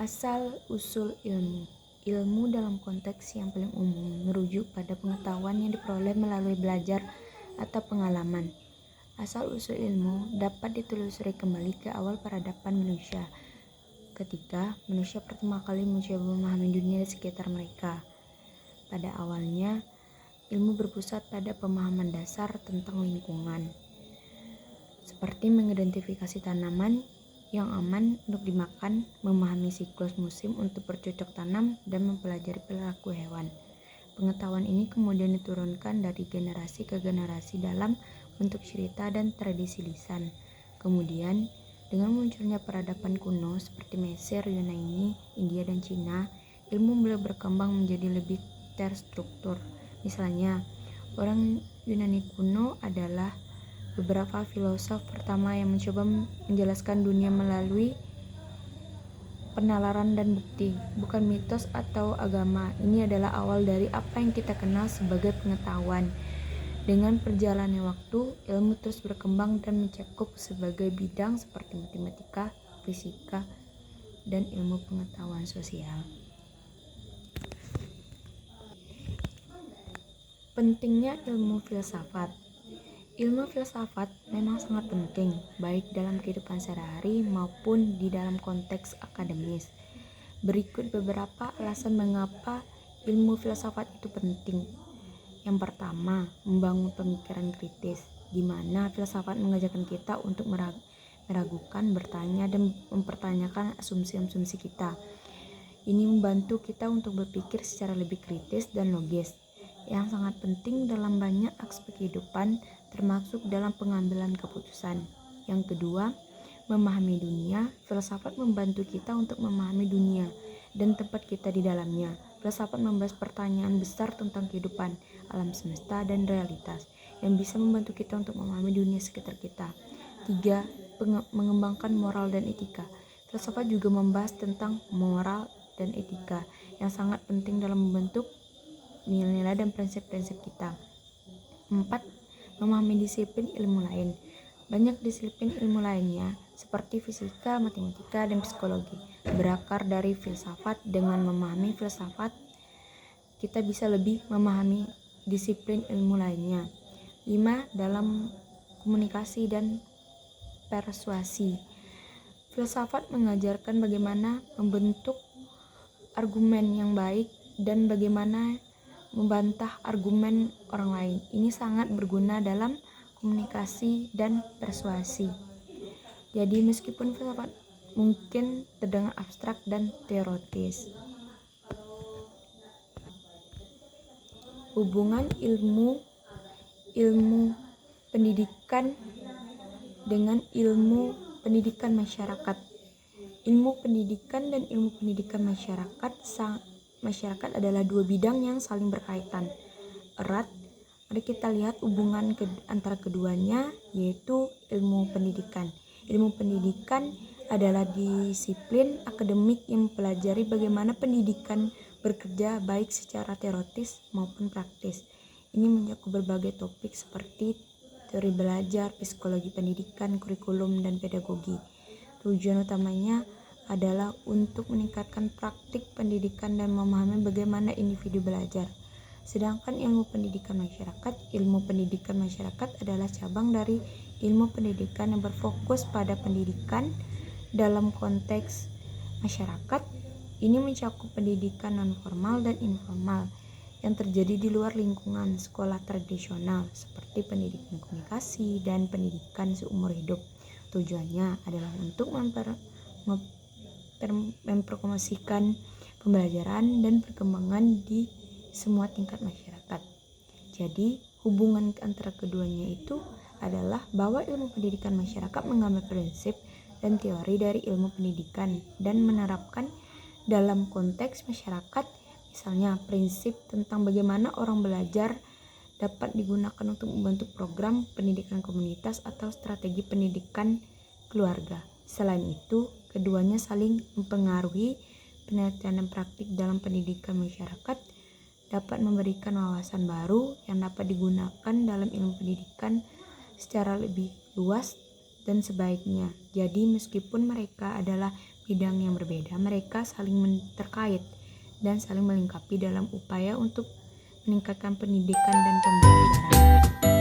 Asal-usul ilmu. Ilmu dalam konteks yang paling umum merujuk pada pengetahuan yang diperoleh melalui belajar atau pengalaman. Asal-usul ilmu dapat ditelusuri kembali ke awal peradaban manusia, ketika manusia pertama kali mencoba memahami dunia di sekitar mereka. Pada awalnya, ilmu berpusat pada pemahaman dasar tentang lingkungan, seperti mengidentifikasi tanaman yang aman untuk dimakan, memahami siklus musim untuk bercocok tanam, dan mempelajari perilaku hewan. Pengetahuan ini kemudian diturunkan dari generasi ke generasi dalam bentuk cerita dan tradisi lisan. Kemudian, dengan munculnya peradaban kuno seperti Mesir, Yunani, India, dan Cina, ilmu mulai berkembang menjadi lebih terstruktur. Misalnya, orang Yunani kuno adalah beberapa filosof pertama yang mencoba menjelaskan dunia melalui penalaran dan bukti, bukan mitos atau agama. Ini adalah awal dari apa yang kita kenal sebagai pengetahuan. Dengan perjalannya waktu, ilmu terus berkembang dan mencakup sebagai bidang seperti matematika, fisika, dan ilmu pengetahuan sosial. Pentingnya ilmu filsafat. Ilmu filsafat memang sangat penting, baik dalam kehidupan sehari-hari maupun di dalam konteks akademis. Berikut beberapa alasan mengapa ilmu filsafat itu penting. Yang pertama, membangun pemikiran kritis, di mana filsafat mengajarkan kita untuk meragukan, bertanya, dan mempertanyakan asumsi-asumsi kita. Ini membantu kita untuk berpikir secara lebih kritis dan logis, yang sangat penting dalam banyak aspek kehidupan, termasuk dalam pengambilan keputusan. Yang kedua, memahami dunia. Filsafat membantu kita untuk memahami dunia dan tempat kita di dalamnya. Filsafat membahas pertanyaan besar tentang kehidupan, alam semesta, dan realitas, yang bisa membantu kita untuk memahami dunia sekitar kita. 3. Mengembangkan moral dan etika. Filsafat juga membahas tentang moral dan etika, yang sangat penting dalam membentuk nilai-nilai dan prinsip-prinsip kita. 4. Memahami disiplin ilmu lain. Banyak disiplin ilmu lainnya, seperti fisika, matematika, dan psikologi, berakar dari filsafat. Dengan memahami filsafat, kita bisa lebih memahami disiplin ilmu lainnya. 5. Dalam komunikasi dan persuasi. Filsafat mengajarkan bagaimana membentuk argumen yang baik dan bagaimana membantah argumen orang lain. Ini sangat berguna dalam komunikasi dan persuasi. Jadi meskipun filsafat mungkin terdengar abstrak dan teoritis, hubungan ilmu pendidikan dengan ilmu pendidikan masyarakat. Ilmu pendidikan dan ilmu pendidikan masyarakat adalah dua bidang yang saling berkaitan erat. Mari kita lihat hubungan antara keduanya, yaitu ilmu pendidikan. Ilmu pendidikan adalah disiplin akademik yang mempelajari bagaimana pendidikan bekerja baik secara teoritis maupun praktis. Ini mencakup berbagai topik seperti teori belajar, psikologi pendidikan, kurikulum, dan pedagogi. Tujuan utamanya adalah untuk meningkatkan praktik pendidikan dan memahami bagaimana individu belajar. Sedangkan ilmu pendidikan masyarakat adalah cabang dari ilmu pendidikan yang berfokus pada pendidikan dalam konteks masyarakat. Ini mencakup pendidikan non-formal dan informal yang terjadi di luar lingkungan sekolah tradisional, seperti pendidikan komunikasi dan pendidikan seumur hidup. Tujuannya adalah untuk mempromosikan pembelajaran dan perkembangan di semua tingkat masyarakat. Jadi, hubungan antara keduanya itu adalah bahwa ilmu pendidikan masyarakat mengambil prinsip dan teori dari ilmu pendidikan dan menerapkan dalam konteks masyarakat. Misalnya, prinsip tentang bagaimana orang belajar dapat digunakan untuk membentuk program pendidikan komunitas atau strategi pendidikan keluarga. Selain itu, keduanya saling mempengaruhi. Penelitian dan praktik dalam pendidikan masyarakat dapat memberikan wawasan baru yang dapat digunakan dalam ilmu pendidikan secara lebih luas dan sebaiknya. Jadi, meskipun mereka adalah bidang yang berbeda, mereka saling terkait dan saling melengkapi dalam upaya untuk meningkatkan pendidikan dan pembelajaran.